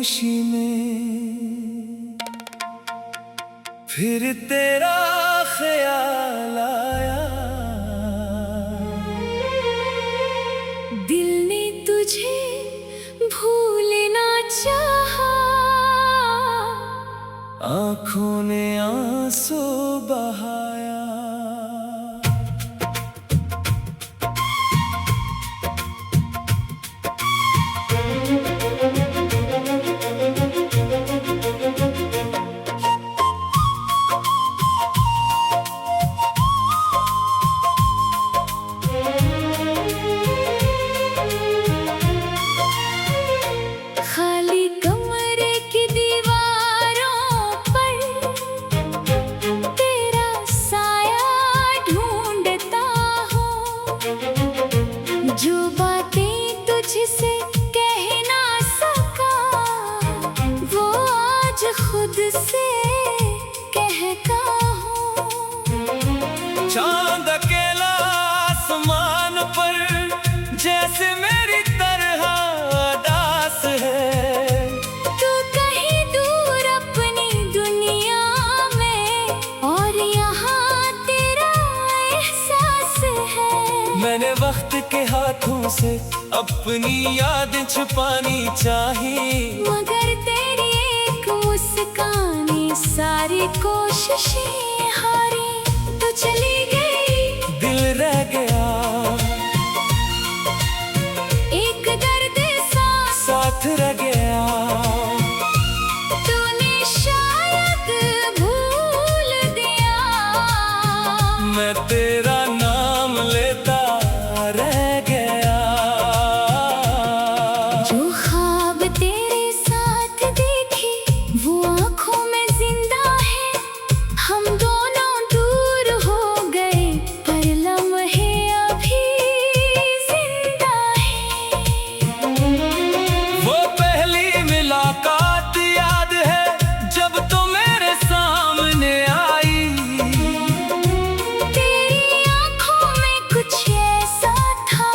खामोशी में फिर तेरा ख्याल आया। दिल ने तुझे भूलना चाहा, आंखों ने आंसू बहाया। खाली कमरे की दीवारों पर तेरा साया ढूंढता हूँ। जो बातें तुझसे कह ना सका वो आज खुद से कहता हूँ। चांद अकेला आसमान पर जैसे मेरी तरह उदास है। तू कहीं दूर अपनी दुनिया में और यहाँ तेरा एहसास है। मैंने वक्त के हाथों से अपनी यादें छुपानी चाहिए, मगर तेरी एक मुस्कान सारी कोशिशें हारी। तू चली गई, दिल रह गया, एक दर्द सा साथ रह गया। तूने शायद भूल दिया, मैं तेरा नाम लेता रह गया। जो ख्वाब तेरे साथ देखे वो आँखों में जिंदा है। हम दोनों दूर हो गए पर लम्हे अभी जिंदा है। वो पहली मुलाकात याद है जब तो मेरे सामने आई। तेरी आँखों में कुछ ऐसा था,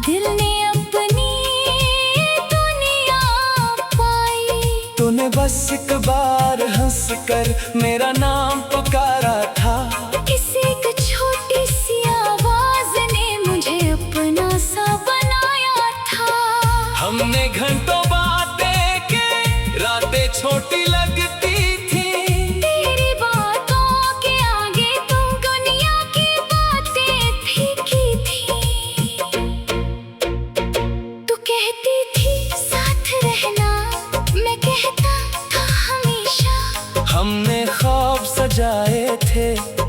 दिल ने अपनी दुनिया पाई। तूने बस एक बार हंस कर मेरा नाम पुकारा था। किसी एक छोटी सी आवाज ने मुझे अपना सा बनाया था। हमने घंटों बातें की, रातें छोटी लगती थी। तेरी बातों के आगे तुम दुनिया की बातें फीकी थी। तू कहती थी साथ रहना, मैं कहता था हमेशा। हमने ख्वाब सजाए थे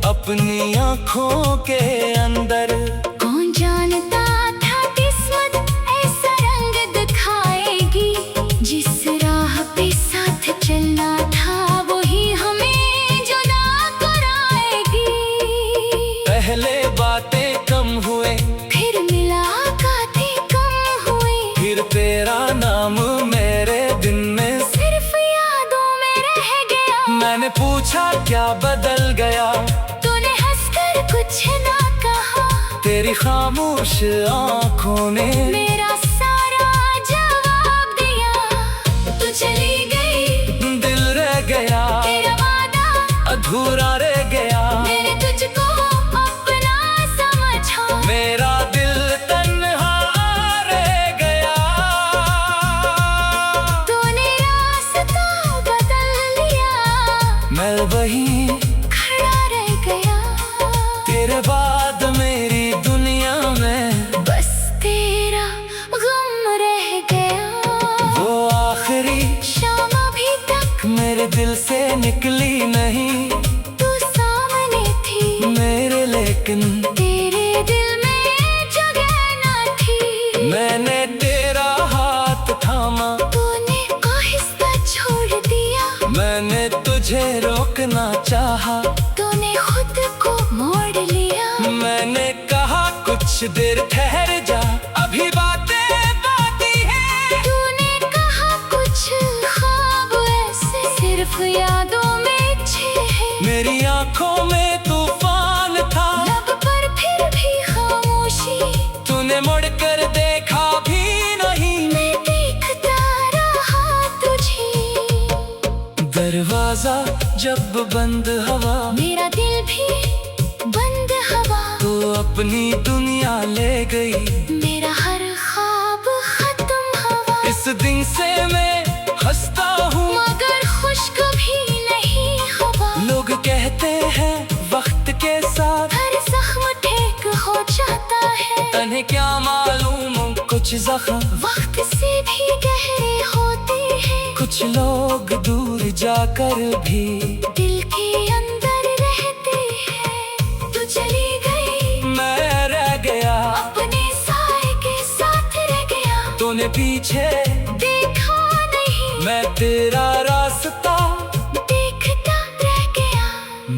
अपनी आंखों के अंदर। कौन जानता था किस्मत ऐसा रंग दिखाएगी। जिस राह पे साथ चलना था वही हमें जुदा कराएगी। पहले बातें कम हुए, फिर मुलाकातें कम हुई, फिर तेरा नाम मेरे दिन में। सिर्फ यादों में रह गया। मैंने पूछा क्या बदल गया, तूने हंसकर कुछ ना कहा। तेरी खामोश आंखों ने मेरा सारा जवाब दिया। तू चली गई, दिल रह गया, तेरा वादा अधूरा रह गया। मैंने तुझको अपना समझा। मेरा दिल तन्हा रह गया। तूने रास्ता बदल लिया, मैं वहीं खड़ा रह गया। तेरे बाद मेरी दुनिया में बस तेरा गम रह गया। वो आखिरी शाम अभी तक मेरे दिल से निकली नहीं। तू सामने थी मेरे लेकिन तेरे दिल में जगह न थी। मैंने तेरा हाथ थामा, तूने आहिस्ता छोड़ दिया। मैंने तुझे रोकना चाहा। तूने खुद को मोड़ लिया। मैंने कहा कुछ देर ठहर जा, अभी बातें बाकी है। तूने कहा कुछ ख्वाब ऐसे सिर्फ यादों में छे हैं। मेरी आंखों में तूफान था, लब पर फिर भी खामोशी। तूने मुड़ कर देखा भी नहीं। मैं देखता रहा तुझे। दरवाजा जब बंद हवा, मेरा दिल भी बंद हवा, तो अपनी दुनिया ले गई, मेरा हर ख्वाब खत्म हवा। इस दिन से मैं हंसता हूँ मगर खुश कभी नहीं हवा। लोग कहते हैं वक्त के साथ हर जख्म ठीक हो जाता है, तन्हें क्या मालूम कुछ जख्म वक्त से भी गहरे होते हैं। कुछ लोग दूर जाकर भी दिल के अंदर रहते हैं। तू चली गई, मैं रह गया, अपने साए के साथ रह गया। तूने पीछे देखा नहीं, मैं तेरा रास्ता देखता रह गया।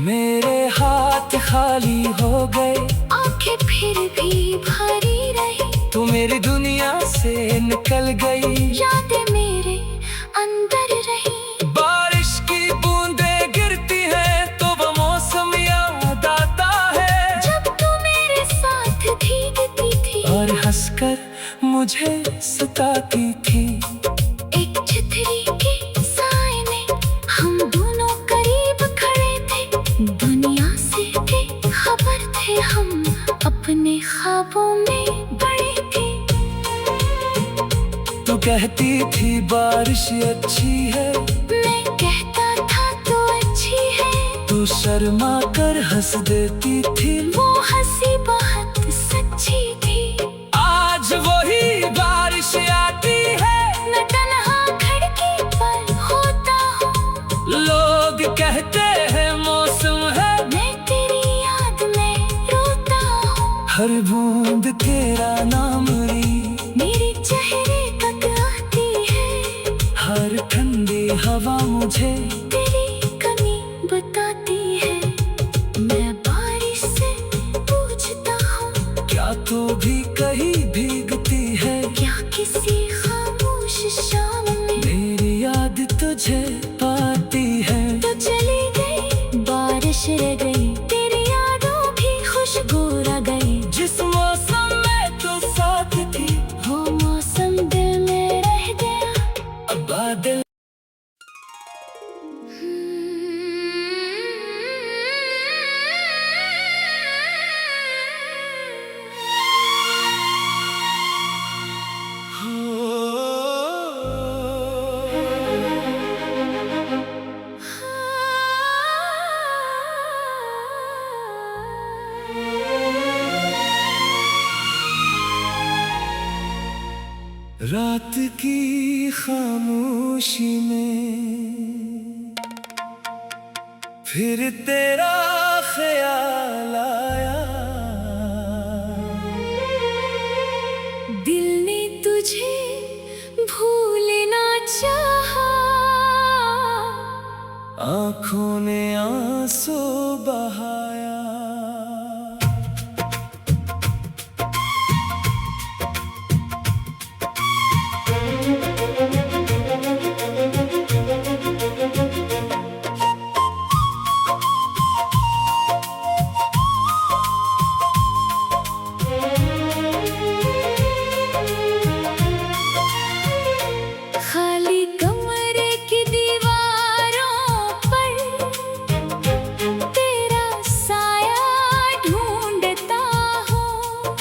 मेरे हाथ खाली हो गए, आंखें फिर भी भरी रही। तू मेरी दुनिया से निकल गई, यादें मेरे अंदर रही। बारिश की बूंदें गिरती है तो वो मौसम याद आता है, जब तू मेरे साथ भीगती थी और हंसकर मुझे सताती थी। एक छतरी के साए में हम दोनों करीब खड़े थे। दुनिया से बेखबर थे हम, अपने ख्वाबों में बड़े थे। तू कहती थी बारिश अच्छी है, मैं कहता था तो अच्छी है। तू शर्मा कर हंस देती थी, वो हंसी बहुत सच्ची थी। आज वही बारिश आती है, मैं तन्हा खिड़की पर होता हूँ। लोग कहते हैं मौसम है, मैं तेरी याद में रोता हूँ। हर बूंद तेरा नाम ली मेरे चेहरे तक आती है, हर ठंडी हवा मुझे तेरी कमी बताती है। मैं बारिश से पूछता हूँ, क्या तू भी कहीं भीगती है, क्या किसी खामोश शाम में मेरी याद तुझे पाती है। तो चली गई, बारिश रह गई, तेरी यादों भी खुशबू रह गई। जिस मौसम में तू साथ थी, वो मौसम दिल में रह गया। अब बादल रात की खामोशी में फिर तेरा ख्याल आया, दिल ने तुझे भूलना चाहा, आंखों ने आंसू बहाया। खाली कमरे की दीवारों पर तेरा साया ढूंढता हूँ।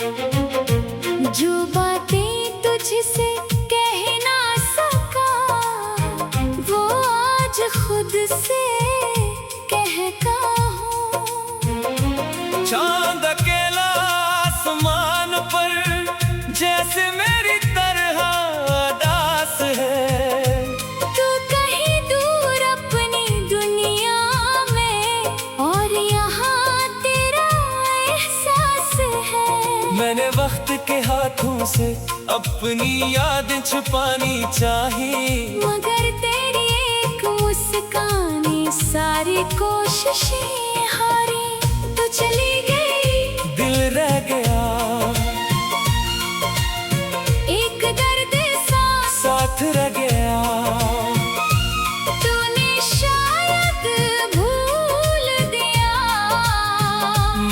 जो बातें तुझसे कह ना सका, वो आज खुद से कहता हूँ। चांद अकेला आसमान पर जैसे मेरी तरह उदास है, तू कहीं दूर अपनी दुनिया में, और यहाँ तेरा एहसास है। मैंने वक्त के हाथों से अपनी यादें छुपानी चाहिए, मगर तेरी एक मुस्कान सारी कोशिशें हारी। तू चली गई, दिल रह गया, एक दर्द सा साथ रह गया। तूने शायद भूल दिया,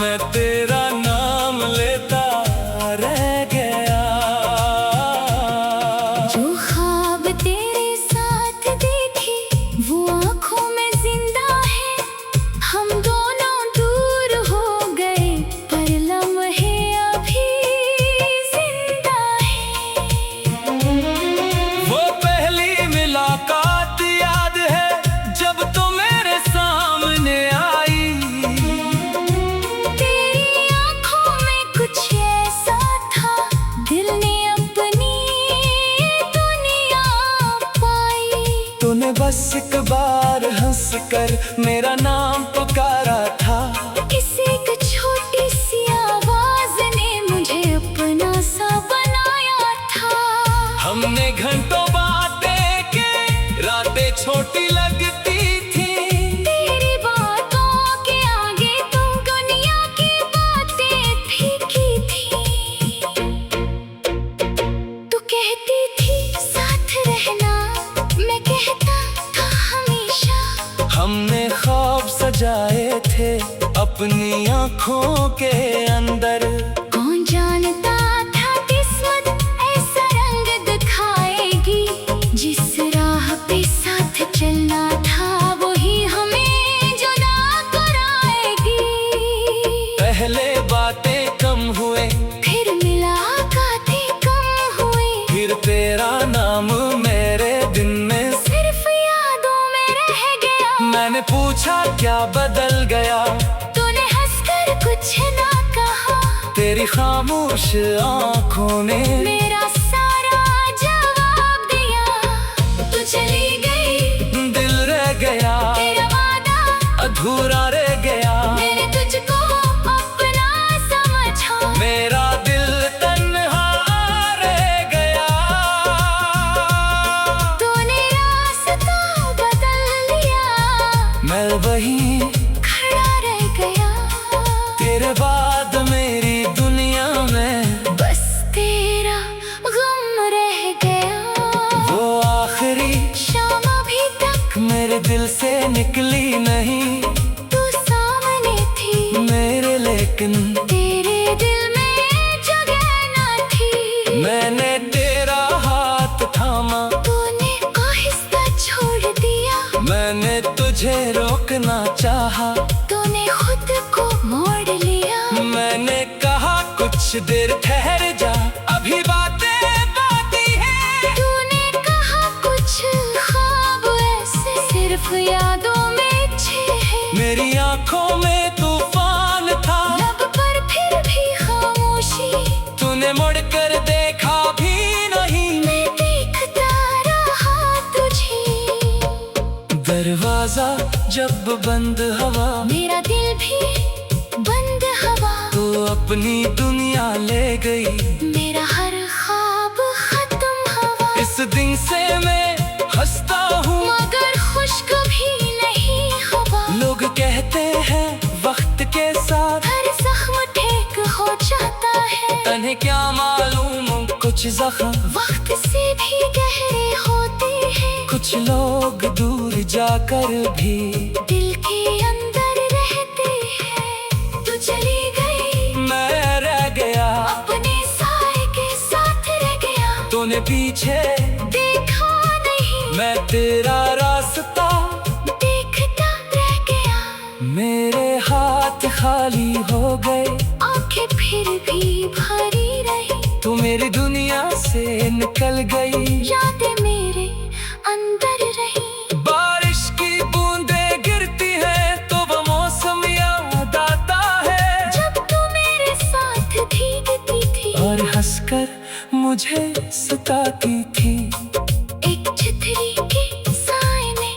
मैं तेरा नाम लेता रह गया। जो ख्वाब तेरे साथ देखे वो आँखों एक बार हंस कर मेरा नाम पुकारा था। किसी एक छोटी सी आवाज ने मुझे अपना सा बनाया था। हमने घंटों बातें की, रातें छोटी लगती थी। तेरी बातों के आगे तो दुनिया की बातें फीकी थी। तू कहती थी साथ रहना, मैं कहता था हमेशा। हमने ख्वाब सजाए थे अपनी आँखों के अंदर। कौन जानता था किस्मत ऐसा रंग दिखाएगी। जिस राह पे साथ चलना था वही हमें जुदा कराएगी। पहले बातें कम हुए, फिर मुलाकातें कम हुई। फिर तेरा नाम मेरे दिन में सिर्फ यादों में रह गया। मैंने पूछा क्या बदल गया, तूने हंसकर कुछ ना कहा। तेरी खामोश आँखों ने मेरा सारा जवाब दिया। तू चली गई, दिल रह गया, तेरा वादा अधूरा रह गया। मैंने तुझको अपना समझा। मेरा दिल तन्हा रह गया। तूने रास्ता बदल लिया, मैं वहीं खड़ा रह गया। तेरे बाद मेरी दुनिया में बस तेरा गम रह गया। वो आखिरी शाम अभी तक मेरे दिल से निकली नहीं। तू सामने थी मेरे लेकिन तेरे दिल में जगह न थी। मैंने तेरा हाथ थामा, तूने आहिस्ता छोड़ दिया। मैंने तुझे रोकना चाहा। तूने खुद को मोड़ लिया। मैंने कहा कुछ देर ठहर जा, अभी बातें बाती है। तूने कहा कुछ ख्वाब ऐसे सिर्फ यादों में छे हैं। मेरी आंखों में तूफान था, लब पर फिर भी खामोशी। तूने मुड़ कर देखा भी नहीं। मैं देखता रहा तुझे। दरवाजा जब बंद हवा, मेरा दिल भी बंद हवा। तो अपनी दुनिया ले गई। मेरा हर ख्वाब खत्म हवा। इस दिन से मैं हंसता हूँ मगर खुश कभी नहीं हवा। लोग कहते हैं वक्त के साथ हर जख्म ठीक हो जाता है। तन्हें क्या मालूम कुछ जख्म वक्त से भी गहरे होते हैं। कुछ लोग दूर जाकर भी दिल के अंदर रहते हैं। तू चली गई, मैं रह गया। अपने साए के साथ रह गया। तूने पीछे देखा नहीं, मैं तेरा रास्ता देखता रह गया। मेरे हाथ खाली हो गए, आंखें फिर भी भरी रही। तू मेरी दुनिया से निकल गई। यादें मेरे अंदर रही। बारिश की बूंदें गिरती हैं तो वो मौसम याद आता है। जब तू मेरे साथ भीगती थी और हंसकर मुझे सताती थी। एक छतरी के साए में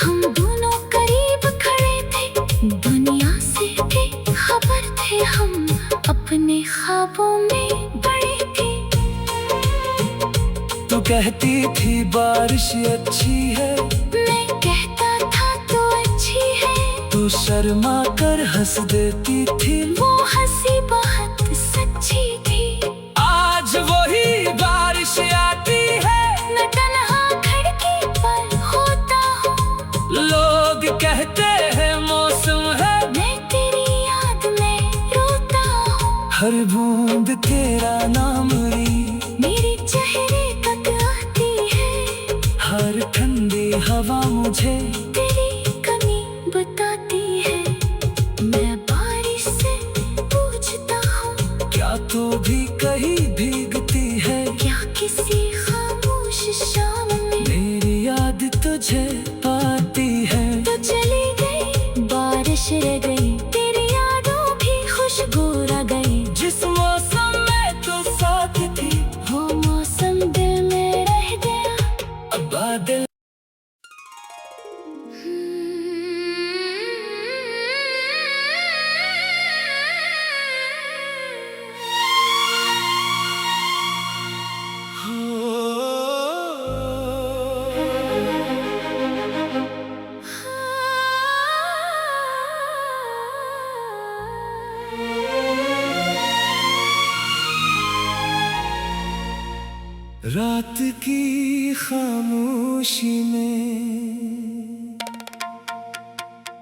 हम दोनों करीब खड़े थे। दुनिया से बेखबर थे हम, अपने ख्वाबों में बड़े थे। तू कहती थी बारिश अच्छी है, मैं कहता था तो अच्छी है। तू शर्मा कर हंस देती थी। वो हंसी बहुत सच्ची थी। आज वही बारिश आती है, मैं तन्हा खिड़की पर होता हूँ। लोग कहते हैं मौसम है, मैं तेरी याद में रोता हूँ। हर बूंद तेरा नाम री मेरे चेहरे तक आती है। हर ठंडी हवा मुझे तेरी कमी बताती है। मैं बारिश से पूछता हूँ, क्या तू भी कहीं भीगती है। क्या किसी खामोश शाम में मेरी याद तुझे पाती है। तो चली गई, बारिश रह गई। तेरी यादों भी खुशबू रह गई। जिस मौसम में तू साथ थी, वो मौसम दिल में रह गया। अब बादल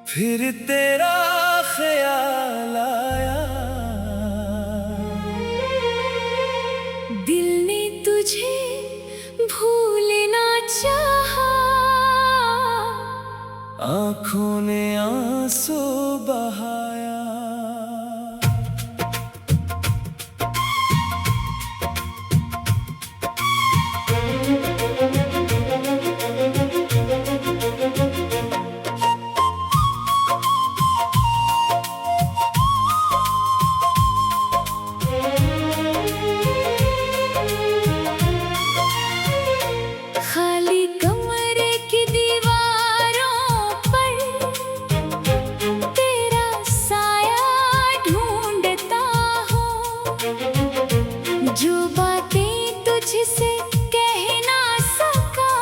फिर तेरा ख्याल आया, दिल ने तुझे भूलना चाहा, आंखों ने आंसू बहाया। खाली कमरे की दीवारों पर तेरा साया ढूंढता हूँ, जो बातें तुझसे कह ना सका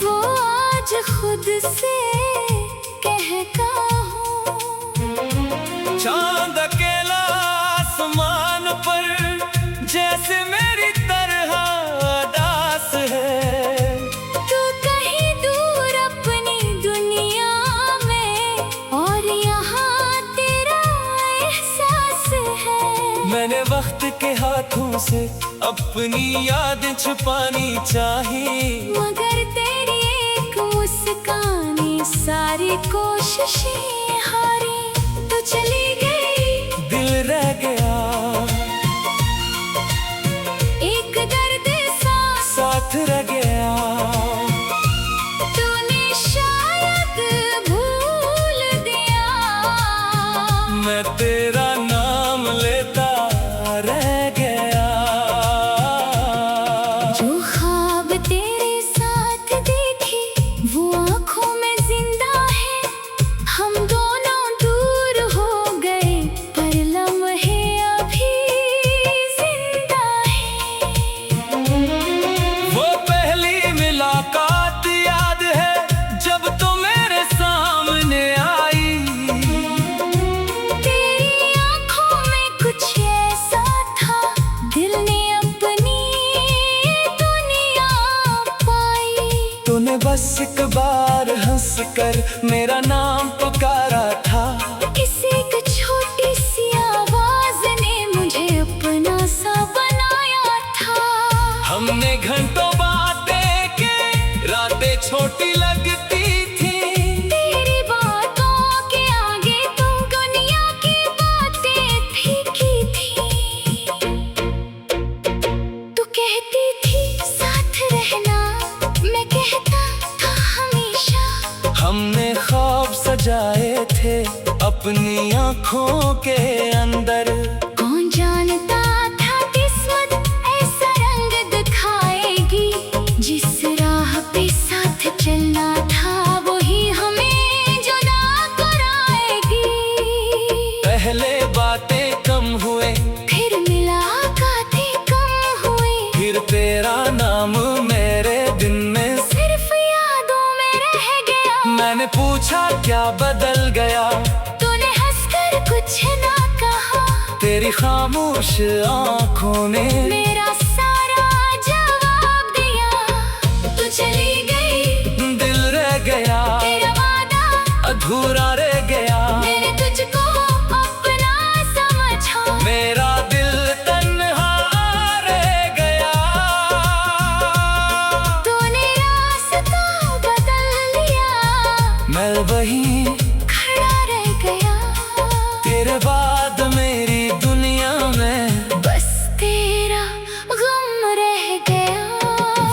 वो आज खुद से कहता हूँ। चांद अकेला आसमान पर जैसे मेरी तरह उदास है, तू कहीं दूर अपनी दुनिया में और यहाँ तेरा एहसास है। मैंने वक्त के हाथों से अपनी यादें छुपानी चाहिए, मगर तेरी एक मुस्कान सारी कोशिशें हारी। तू चली गई, दिल रह गया, एक दर्द सा साथ रह गया। तूने शायद भूल दिया, मैं तेरा नाम लेता रह गया। जो ख्वाब तेरे साथ देखे वो आँखों में जिंदा है। हम दोनों दूर हो गए पर लम्हे अभी जिंदा है। वो पहली मुलाकात याद है जब तो मेरे सामने आई, तेरी आँखों में कुछ ऐसा था दिल ने अपनी दुनिया पाई। तूने बस एक बार हंस कर मेरा नाम पुकारा था, किसी एक छोटी सी आवाज ने मुझे अपना सा बनाया था। हमने घंटों बातें की, रातें छोटी लगती थी। तेरी बातों के आगे तो दुनिया की बातें फीकी थी। तू कहती थी साथ रहना, मैं कहता था हमेशा। हमने ख्वाब सजाए थे अपनी आंखों के अंदर, कौन जानता था किस्मत ऐसा रंग दिखाएगी। जिस राह पे साथ चलना था वही हमें जुदा कराएगी। पहले बातें कम हुए, फिर मुलाकातें कम हुई, फिर तेरा नाम मेरे दिन में। सिर्फ यादों में रह गया। मैंने पूछा क्या बदल गया, तूने हंसकर कुछ ना कहा, तेरी खामोश आंखों ने मेरा सारा जवाब दिया। तू चली गई, दिल रह गया, तेरा वादा अधूरा रह गया। मैंने तुझको अपना समझा, मेरा दिल तन्हा रह गया। तूने रास्ता बदल लिया, मैं वहीं खड़ा रह गया। तेरे बाद मेरी दुनिया में बस तेरा गम रह गया।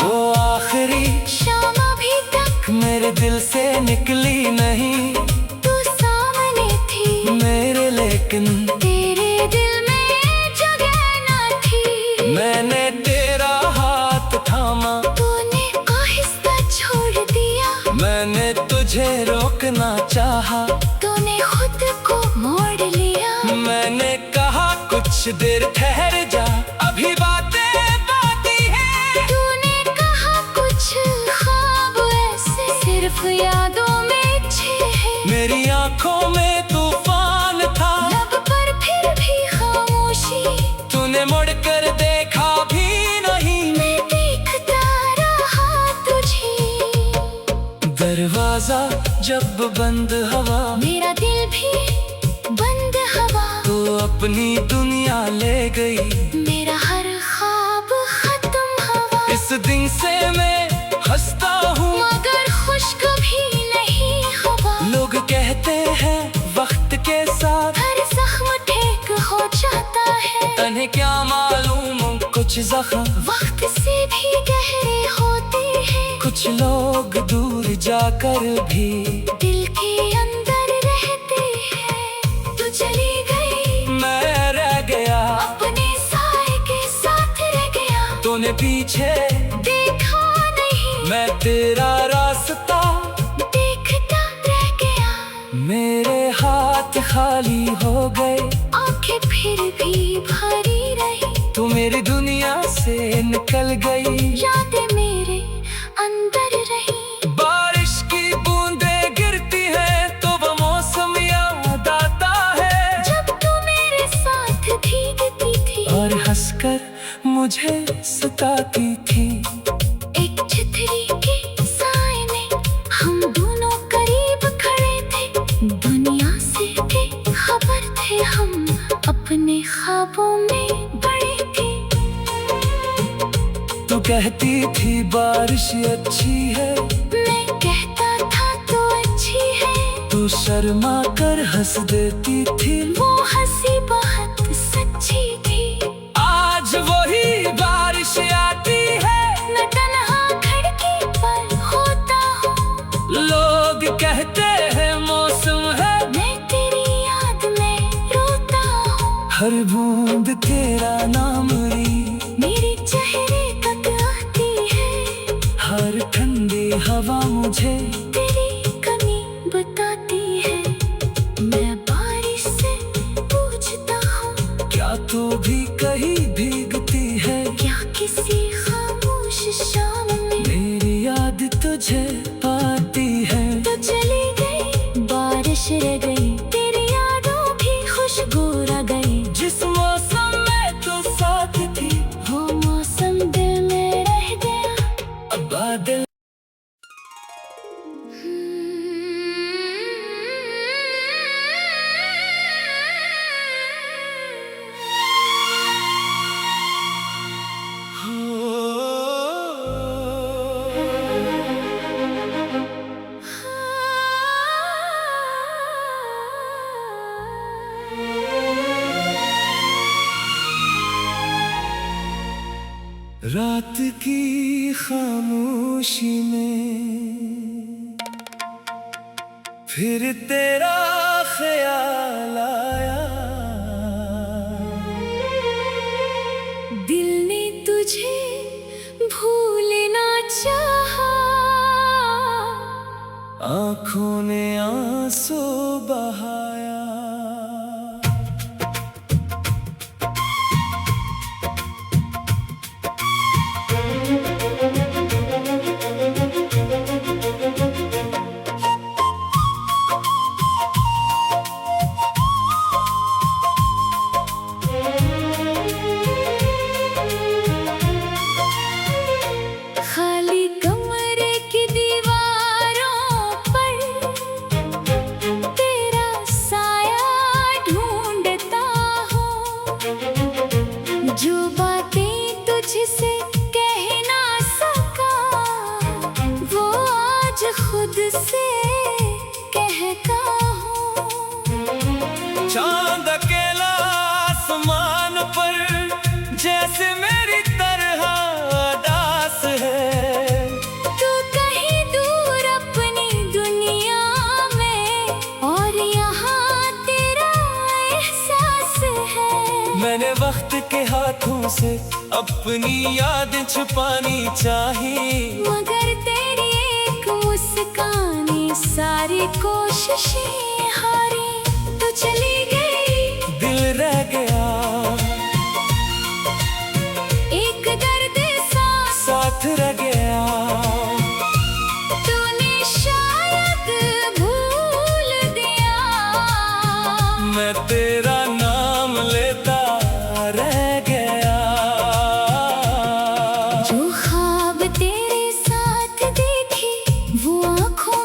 वो आखिरी शाम अभी तक मेरे दिल से निकली नहीं, तू सामने थी मेरे लेकिन तेरे दिल में जगह न थी। मैंने तेरा हाथ थामा, तूने आहिस्ता छोड़ दिया। मैंने तुझे रोकना चाहा, तूने खुद को मोड़ लिया। मैंने कहा कुछ देर ठहर जा, अभी बातें बाकी है। तूने कहा कुछ ख्वाब ऐसे सिर्फ यादों में छे हैं। मेरी आंखों में तूफान था, लब पर फिर भी खामोशी। तूने मुड़ कर देखा भी नहीं। मैं देखता रहा तुझे, दरवाजा जब बंद हवा, मेरा दिल भी बंद हवा, तो अपनी दुनिया ले गई। मेरा हर ख्वाब खत्म हवा। इस दिन से मैं हंसता हूँ मगर खुश कभी नहीं हुआ। लोग कहते हैं वक्त के साथ हर जख्म ठीक हो जाता है। तन्हें क्या मालूम कुछ जख्म वक्त से भी गहरे होते हैं। कुछ लोग दूर जाकर भी दिल के अंदर रहते हैं। तू चली गई, मैं रह गया, अपने साए के साथ रह गया। तूने पीछे देखा नहीं, मैं तेरा रास्ता देखता रह गया। मेरे हाथ खाली हो गए, आंखें फिर भी भरी रही। तू मेरी दुनिया से निकल गई। यादें मेरे अंदर रही। बारिश की बूंदें गिरती हैं तो वो मौसम याद आता है। जब तू मेरे साथ भीगती थी और हंसकर मुझे सताती थी। एक छतरी के साए में हम दोनों करीब खड़े थे। दुनिया से बेखबर थे हम, अपने ख्वाबों में बड़े थे। तू कहती थी बारिश अच्छी है, मैं कहता था तो अच्छी है। तू शर्मा कर हंस देती थी। वो हंसी बहुत सच्ची थी। आज वही बारिश आती है, मैं तन्हा खिड़की पर होता हूँ। लोग कहते हैं मौसम है, मैं तेरी याद में रोता हूँ। हर बूंद तेरा नाम री मेरे चेहरे तक आती है। हर ठंडी हवा मुझे तेरी कमी बताती है। मैं बारिश से पूछता हूँ, क्या तू भी कहीं भीगती है। क्या किसी खामोश शाम में मेरी याद तुझे पाती है। तो चली गई, बारिश रह गई। तेरी यादों भी खुशबू रह गई। जिस मौसम में तू साथ थी, वो मौसम दिल में रह गया। अब बादल रात की खामोशी में फिर तेरा ख्याल आया। दिल ने तुझे भूलना चाहा। आंखों ने आंसू बहाया। खाली कमरे की दीवारों पर तेरा साया ढूंढता हूँ। जो बातें तुझसे कह ना सका, वो आज खुद से कहता हूँ। चांद अकेला आसमान पर जैसे मेरी तरह उदास है। तू कहीं दूर अपनी दुनिया में, और यहाँ तेरा एहसास है। मैंने वक्त के हाथों से अपनी यादें छुपानी चाहिए, मगर तेरी एक मुस्कान सारी कोशिशें हारी। तू चली गई, दिल रह गया, एक दर्द सा साथ रह गया। तूने शायद भूल दिया। मैं तेरा नाम लेता रह गया। जो ख्वाब तेरे साथ देखे, वो आँखों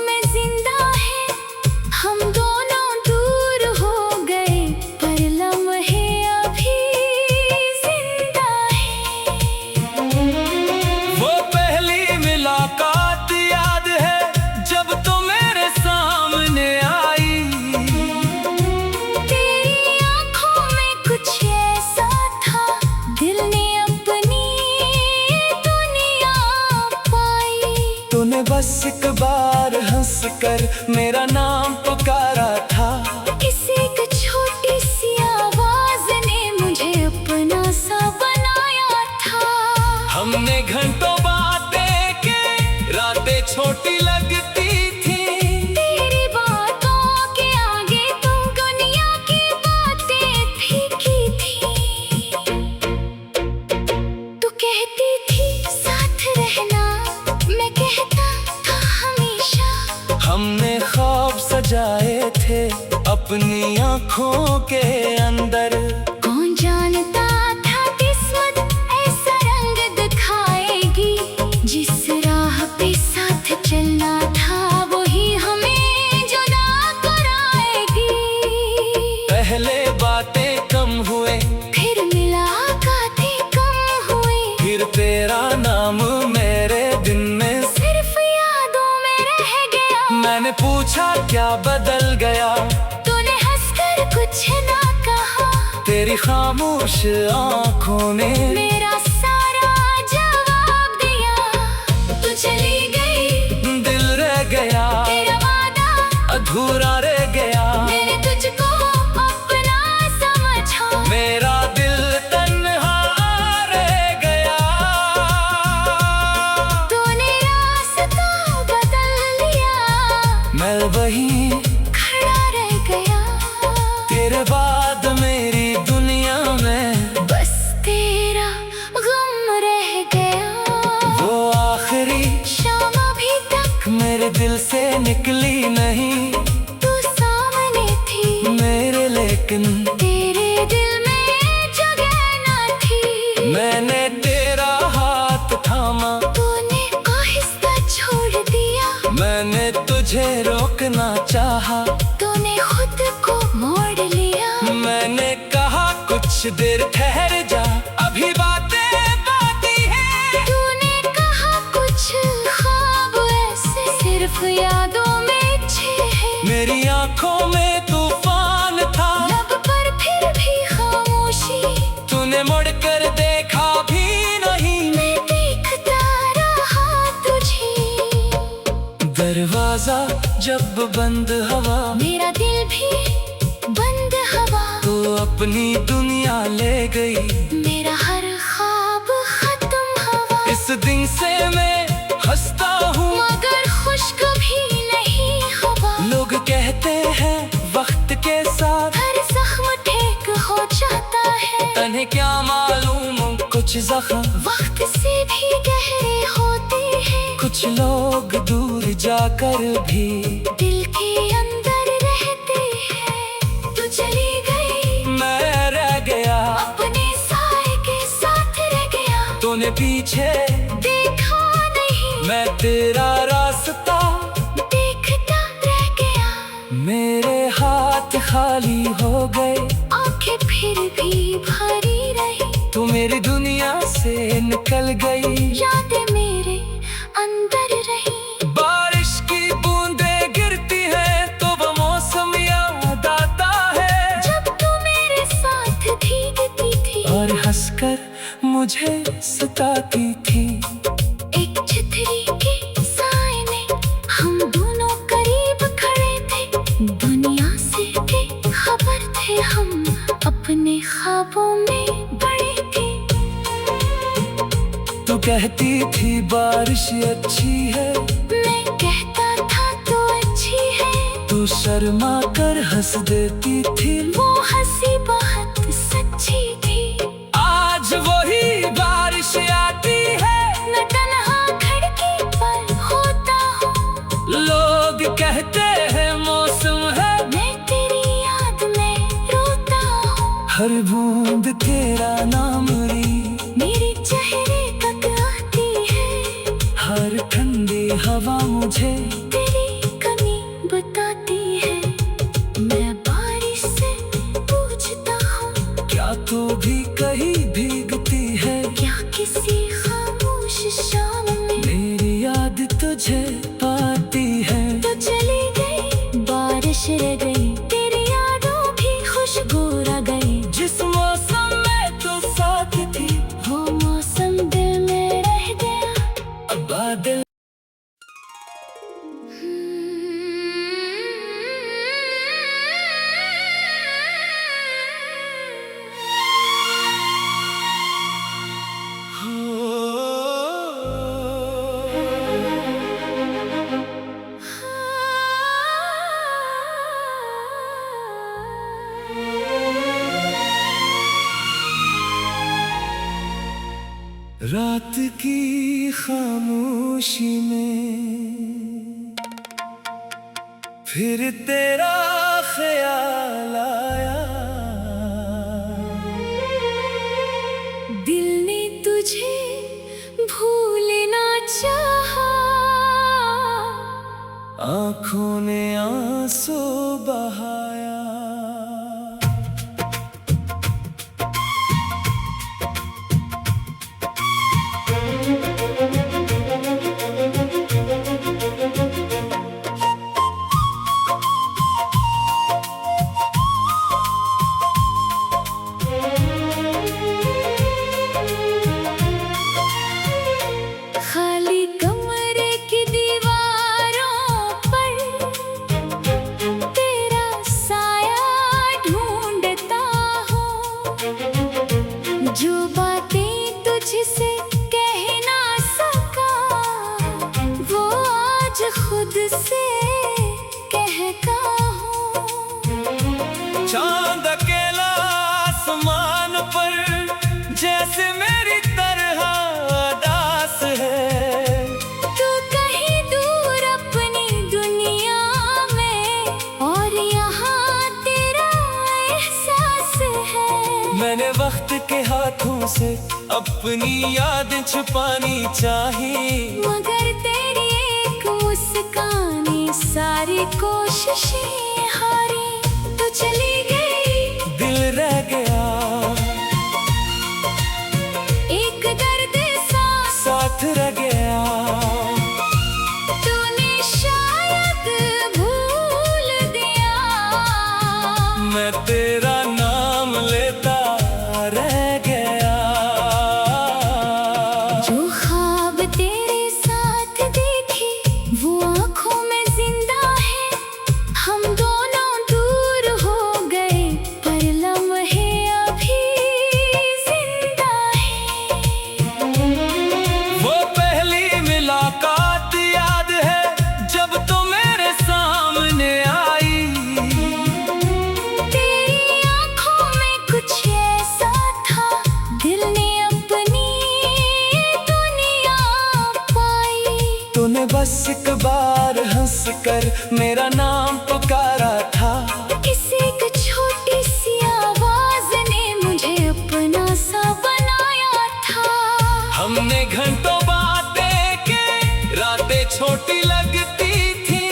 कर मेरा नाम पुकारा था। किसी एक छोटी सी आवाज ने मुझे अपना सा बनाया था। हमने घंटों बातें की, रातें छोटी लगती थी। तेरी बातों के आगे तुम दुनिया की बातें फीकी थी। तू कहती थी साथ रहना, मैं कहता था हमेशा। हमने ख्वाब सजाए थे अपनी आँखों के अंदर। कौन जानता था किस्मत ऐसा रंग दिखाएगी। जिस राह पे साथ चलना था वही हमें जुदा कराएगी। पहले बातें कम हुए, फिर मुलाकातें कम हुई। फिर तेरा नाम मेरे दिन में सिर्फ यादों में रह गया। मैंने पूछा क्या बदल गया, तूने हंसकर कुछ ना कहा। तेरी खामोश आँखों ने मेरा सारा जवाब दिया। तू चली गई, दिल रह गया, तेरा वादा अधूरा रह गया। मैंने तुझको अपना समझा। मेरा दिल तन्हा रह गया। तूने रास्ता बदल लिया, मैं वहीं खड़ा रह गया। तेरे बाद मेरी दुनिया में बस तेरा गम रह गया। वो आखिरी शाम अभी तक मेरे दिल से निकली नहीं। तू सामने थी मेरे लेकिन तेरे दिल में जगह न थी। मैंने तेरा हाथ थामा, तूने आहिस्ता छोड़ दिया। मैंने तुझे रोकना चाहा। तूने खुद को मोड़ लिया। मैंने कहा कुछ देर ठहर जा, अभी बातें बाकी है। तूने कहा कुछ ख्वाब ऐसे सिर्फ यादों में छे हैं। मेरी आंखों में तूफान था, लब पर फिर भी खामोशी। तूने मुड़ कर देखा भी नहीं। मैं देखता रहा तुझे। दरवाजा जब बंद हवा, मेरा दिल भी बंद हवा। तो अपनी दुनिया ले गई। मेरा हर ख्वाब खत्म हवा। इस दिन से मैं हंसता हूँ, मगर खुश कभी नहीं हवा। लोग कहते हैं वक्त के साथ हर जख्म ठीक हो जाता है। तन्हें क्या मालूम कुछ जख्म वक्त से भी गहरे होते हैं। कुछ लोग दूर जाकर भी दिल के अंदर रहते हैं। तू चली गई, मैं रह गया। अपने साए के साथ रह गया। तूने पीछे देखा नहीं, मैं तेरा रास्ता देखता रह गया। मेरे हाथ खाली हो गए, आंखें फिर भी भरी रही। तू मेरी दुनिया से निकल गई। यादें मेरे अंदर रही। बारिश की बूंदें गिरती हैं तो वो मौसम याद आता है। जब तू मेरे साथ भीगती थी और हंसकर मुझे सताती थी। एक छतरी के साए में हम दोनों करीब खड़े थे। दुनिया से बेखबर थे हम, अपने ख्वाबों में बड़े थे। तू कहती थी बारिश अच्छी है, मैं कहता था तू अच्छी है। तू शर्मा कर हंस देती थी। वो हंसी बहुत सच्ची थी। आज वही बारिश आती है, मैं तन्हा खिड़की पर होता हूँ। लोग कहते हैं मौसम है, मैं तेरी याद में रोता हूँ। हर बूंद तेरा नाम री मेरे चेहरे तक आती है। हर ठंडी हवा मुझे तेरी कमी बताती है। मैं बारिश से पूछता हूँ, क्या तू भी कहीं भीगती है। क्या किसी खामोश शाम में मेरी याद तुझे पाती है। तो चली गई, बारिश रह गई। तेरी यादों भी खुशबू रह गई। जिस मौसम में तू साथ थी, वो मौसम दिल में रह गया। अब बादल खुशी में फिर तेरा ख्याल आया। दिल ने तुझे भूलना चाहा, आंखों ने आंसू बहाया। खाली कमरे की दीवारों पर तेरा साया ढूंढता हूँ। जो बातें तुझसे कह ना सका, वो आज खुद से कहता हूँ। चांद अकेला आसमान पर जैसे मेरी तरह उदास है। तू कहीं दूर अपनी दुनिया में, और यहाँ तेरा एहसास है। मैंने वक्त के हाथों से अपनी यादें छुपानी चाहिए, मगर तेरी एक मुस्कान सारी कोशिशें हारी। तू चली गई, दिल रह गया, एक दर्द सा साथ रह गया। तूने शायद भूल दिया, मैं तेरा नाम लेता रह गया। जो ख्वाब तेरे साथ देखे वो आँखों में जिंदा है। हम दोनों दूर हो गए पर लम्हे अभी जिंदा है। वो पहली मुलाकात याद है जब तो मेरे सामने आई। तेरी आँखों में कुछ ऐसा था, दिल ने अपनी दुनिया पाई। तूने बस एक बार हंस कर मेरा नाम पुकारा था। किसी एक छोटी सी आवाज ने मुझे अपना सा बनाया था। हमने घंटों बातें की, रातें छोटी लगती थी।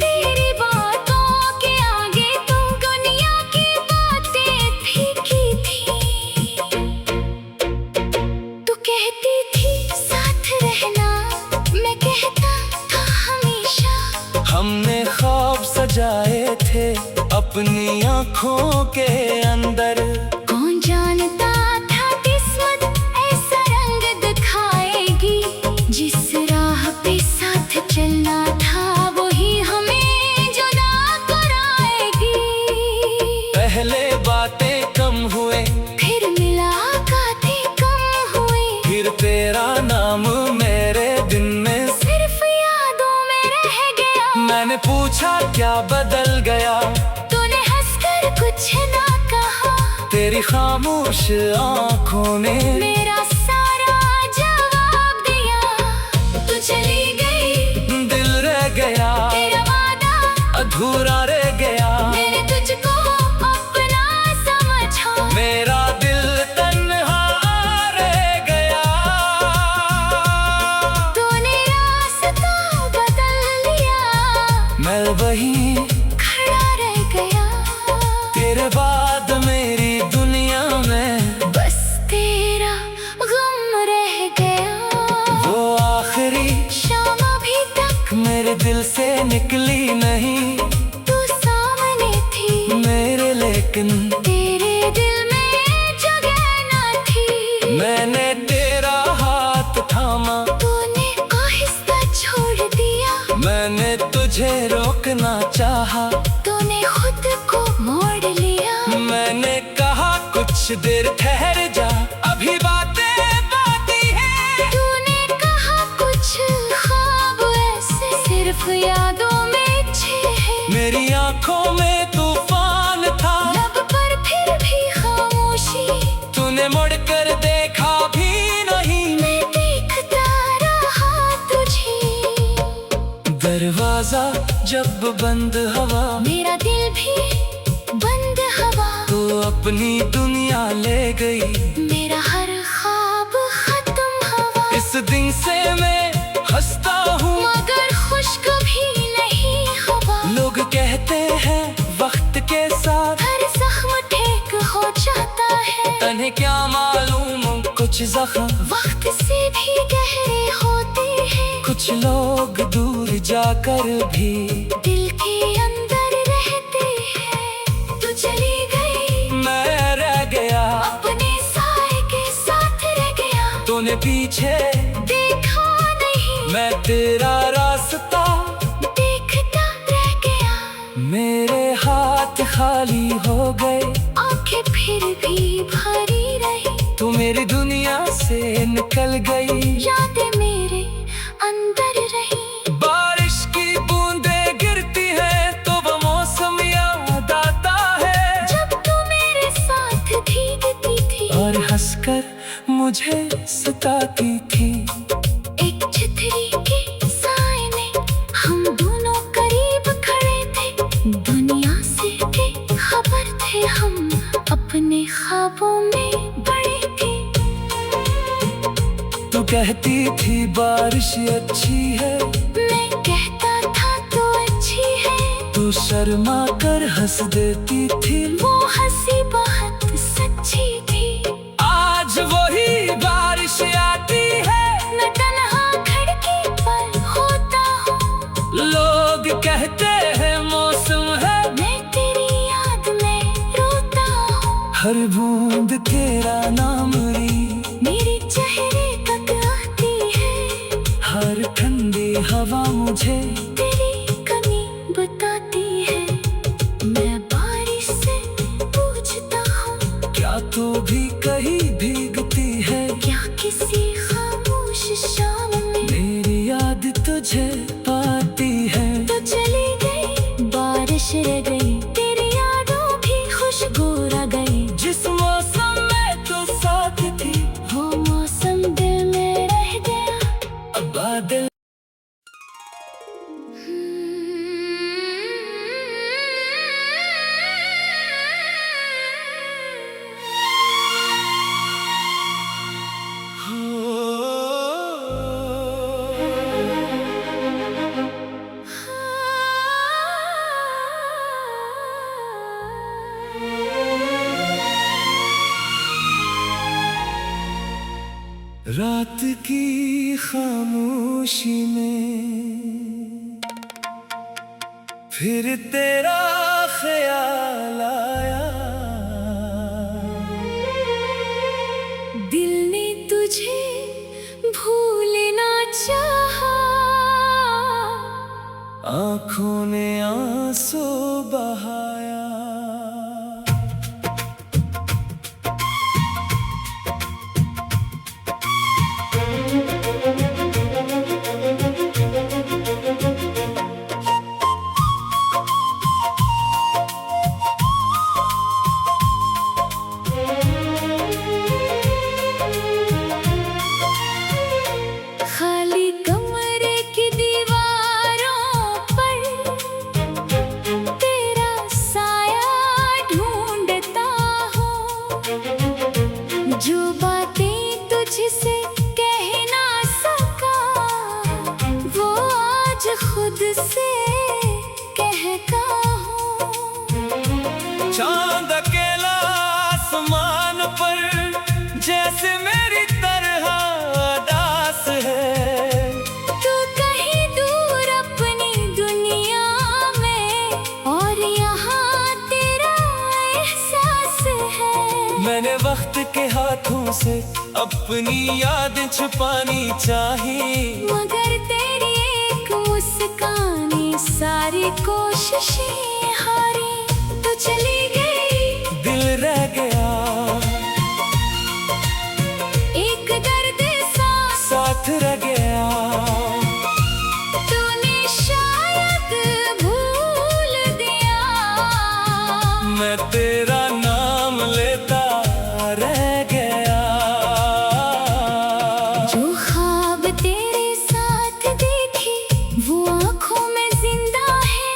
तेरी बातों के आगे तो दुनिया की बातें फीकी थी। तू कहती थी साथ रहना, मैं कहता था हमेशा। हमने ख्वाब सजाए थे अपनी आंखों के अंदर। कौन जानता था किस्मत ऐसा रंग दिखाएगी। जिस राह पे साथ चलना था वही हमें जुदा कराएगी। पहले बातें कम हुए, फिर मुलाकातें कम हुई, फिर तेरा नाम मेरे दिन में। सिर्फ यादों में रह गया। मैंने पूछा क्या बदल गया, तूने हंसकर कुछ ना कहा। तेरी खामोश आंखों ने मेरा सारा जवाब दिया। तू चली गई, दिल रह गया, तेरा वादा अधूरा रह गया। मैंने तुझको अपना समझा। मेरा दिल तन्हा रह गया। तूने रास्ता बदल लिया, मैं वहीं खड़ा रह गया। तेरे बाद मेरी दुनिया में बस तेरा गम रह गया। वो आखिरी शाम अभी तक मेरे दिल से निकली नहीं। तू सामने थी मेरे लेकिन तेरे दिल में जगह न थी। मैंने तेरा हाथ थामा, तूने आहिस्ता छोड़ दिया। मैंने तुझे रोकना चाहा। तूने खुद को मोड़ लिया। मैंने कहा कुछ देर ठहर जा, अभी बातें बाती है। तूने कहा कुछ ख्वाब ऐसे सिर्फ यादों में छे हैं। मेरी आंखों में तूफान था, लब पर फिर भी खामोशी। तूने मुड़ कर देखा भी नहीं। मैं देखता रहा तुझे। जब बंद हवा, मेरा दिल भी बंद हवा, तो अपनी दुनिया ले गई। मेरा हर ख्वाब खत्म हवा। इस दिन से मैं हंसता हूँ मगर खुश कभी नहीं हवा। लोग कहते हैं वक्त के साथ हर जख्म ठीक हो जाता है। तन्हें क्या मालूम कुछ जख्म वक्त से भी गहरे होते हैं। कुछ लोग दूर जाकर भी दिल के अंदर रहते हैं। तू चली गई, मैं रह गया, अपने साए के साथ रह गया। तूने पीछे देखा नहीं, मैं तेरा रास्ता देखता रह गया। मेरे हाथ खाली हो गए, आंखें फिर भी भरी रही। तू मेरी दुनिया से निकल गई। यादें मेरे अंदर रही। बारिश की बूंदें गिरती है तो वो मौसम याद आता है। जब तू मेरे साथ भीगती थी और हंसकर मुझे सताती थी। एक छतरी के साए में हम दोनों करीब खड़े थे। दुनिया से बेखबर थे हम, अपने ख्वाबों में बड़े थे। तू कहती थी बारिश अच्छी है, मैं कहता था तो अच्छी है। तू शर्मा कर हंस देती थी। वो हंसी बहुत सच्ची थी। आज वही बारिश आती है, मैं तन्हा खिड़की पर होता हूँ। लोग कहते हैं मौसम है, मैं तेरी याद में रोता हूँ। हर बूंद तेरा नाम री मेरे चेहरे तक आती है। हर ठंडी हवा मुझे तेरी कमी बताती है। मैं बारिश से पूछता हूँ, क्या तू भी कहीं भीगती है। क्या किसी खामोश शाम में मेरी याद तुझे पाती है। तो चली गई, बारिश रह गई। तेरी यादों भी खुशबू रह गई। जिस मौसम में तू साथ थी, वो मौसम दिल में रह गया। अब बादल रात की खामोशी में फिर तेरा ख्याल आया। दिल ने तुझे भूलना चाहा। आंखों ने आंसू बहाया। खाली कमरे की दीवारों पर तेरा साया ढूंढता हूँ। जो बातें तुझसे कह ना सका, वो आज खुद से कहता हूँ। चांद अकेला आसमान पर जैसे मेरी तरह उदास है। तू कहीं दूर अपनी दुनिया में, और यहाँ तेरा एहसास है। मैंने वक्त के हाथों से अपनी यादें छुपानी चाहिए, मगर तेरी एक मुस्कान सारी कोशिशें हारी। तू चली गई, दिल रह गया, एक दर्द सा साथ रह गया। तूने शायद भूल दिया। मैं तेरा नाम लेता रह गया। जो ख्वाब तेरे साथ देखे, वो आँखों में जिंदा है।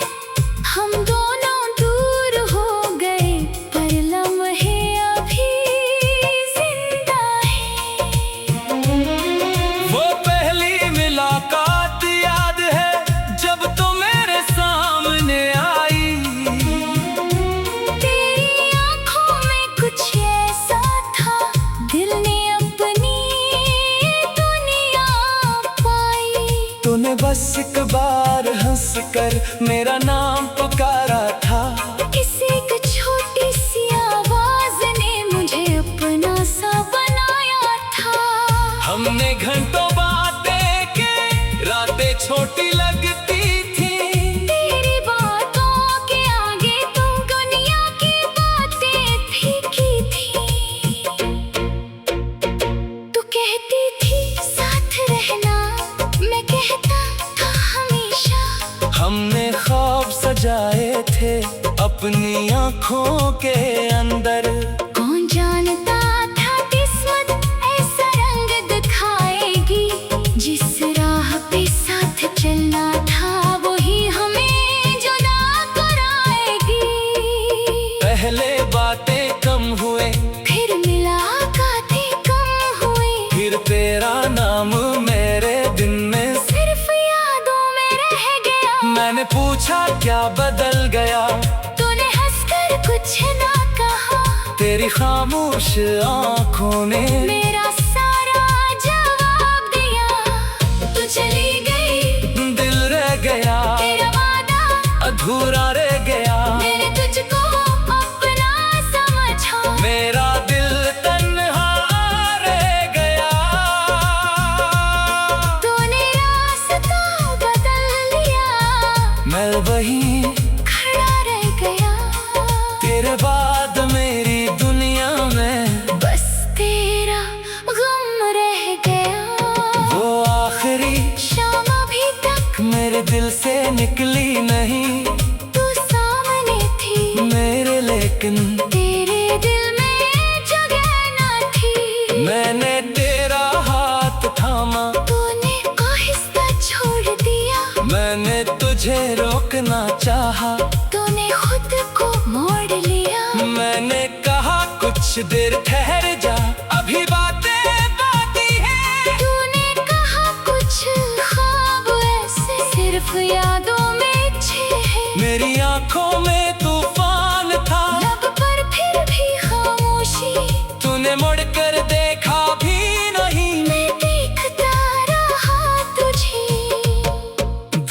सजाए थे अपनी आँखों के अंदर। कौन जानता था किस्मत ऐसा रंग दिखाएगी, जिस राह पे साथ चलना था वही हमें जुदा कराएगी। पहले बातें कम हुए, फिर मुलाकातें कम हुई, फिर तेरा नाम मेरे दिन में सिर्फ यादों में रह गया। मैंने पूछा क्या बदल गया, तूने हंसकर कुछ ना कहा, तेरी खामोश आँखों ने मेरा सारा जवाब दिया। तू चली गई, दिल रह गया, तेरा वादा अधूरा रह गया। मैंने तुझको अपना समझा, मेरा दिल तन्हा रह गया। तूने रास्ता बदल लिया, मैं वहीं खड़ा रह गया। तेरे बाद मेरी दुनिया में बस तेरा गम रह गया। वो आखिरी शाम अभी तक मेरे दिल से निकली नहीं, तू सामने थी मेरे लेकिन तेरे दिल में जगह न थी। मैंने तेरा हाथ थामा, तूने आहिस्ता छोड़ दिया, मैंने तुझे रोकना चाहा। तूने खुद को मोड़ लिया। मैंने कहा कुछ देर ठहर जा, अभी बातें बाती है। तूने कहा कुछ ख्वाब ऐसे सिर्फ यादों में अच्छे हैं। मेरी आंखों में तूफान था, लब पर फिर भी खामोशी, तूने मुड़ कर देखा भी नहीं। मैं देखता रहा तुझे।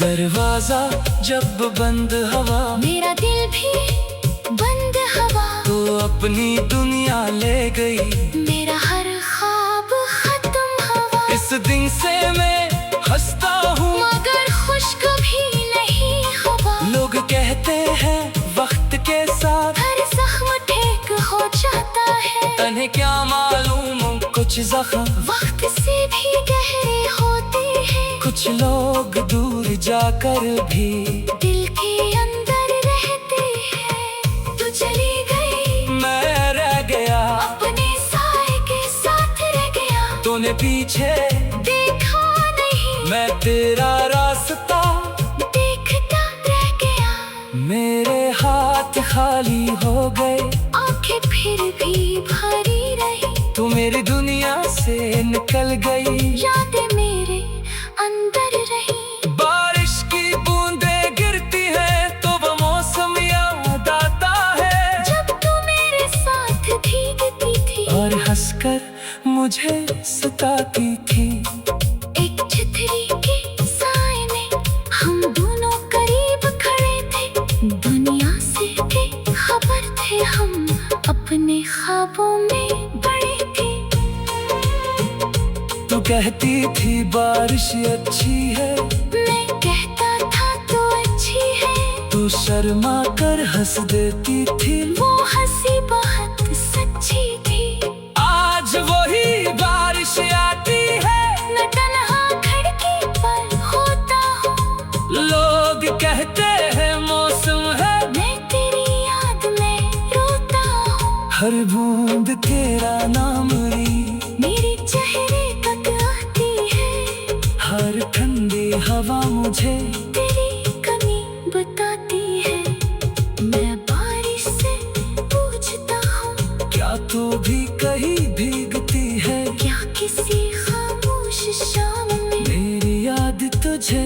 दरवाजा जब बंद हवा, मेरा दिल भी बंद हवा, तो अपनी दुनिया ले गई। मेरा हर ख्वाब खत्म हवा। इस दिन से मैं हंसता हूँ, मगर खुश कभी नहीं हुआ। लोग कहते हैं वक्त के साथ हर जख्म ठीक हो जाता है, तन्हें क्या मालूम कुछ जख्म वक्त से भी गहरे होते हैं। कुछ लोग दूर जाकर भी दिल के अंदर रहते हैं। तू चली गई, मैं रह गया, अपने साए के साथ रह गया। तूने पीछे देखा नहीं, मैं तेरा रास्ता देखता रह गया। मेरे हाथ खाली हो गए, आंखें फिर भी भरी रही, तू मेरी दुनिया से निकल गई। यादें मेरे अंदर रही। बारिश की बूंदें गिरती है तो वो मौसम याद आता है, जब तू मेरे साथ भीगती थी और हंसकर मुझे सताती थी। एक छतरी के साए में हम दोनों करीब खड़े थे। दुनिया से बेखबर थे हम, अपने ख्वाबों में बड़े थे। तू कहती थी बारिश अच्छी है, मैं कहता था तो अच्छी है। तू शर्मा कर हंस देती थी, वो हंसी बहुत सच्ची थी। आज वही बारिश आती है, मैं तन्हा खिड़की पर होता हूँ। लोग कहते हैं मौसम है, मैं तेरी याद में रोता हूँ। हर बूंद तेरा नाम ली मेरे चेहरे तक आती है, हर ठंडी हवा मुझे तेरी कमी बताती है। मैं बारिश से पूछता हूँ, क्या तू भी कहीं भीगती है। क्या किसी खामोश शाम में मेरी याद तुझे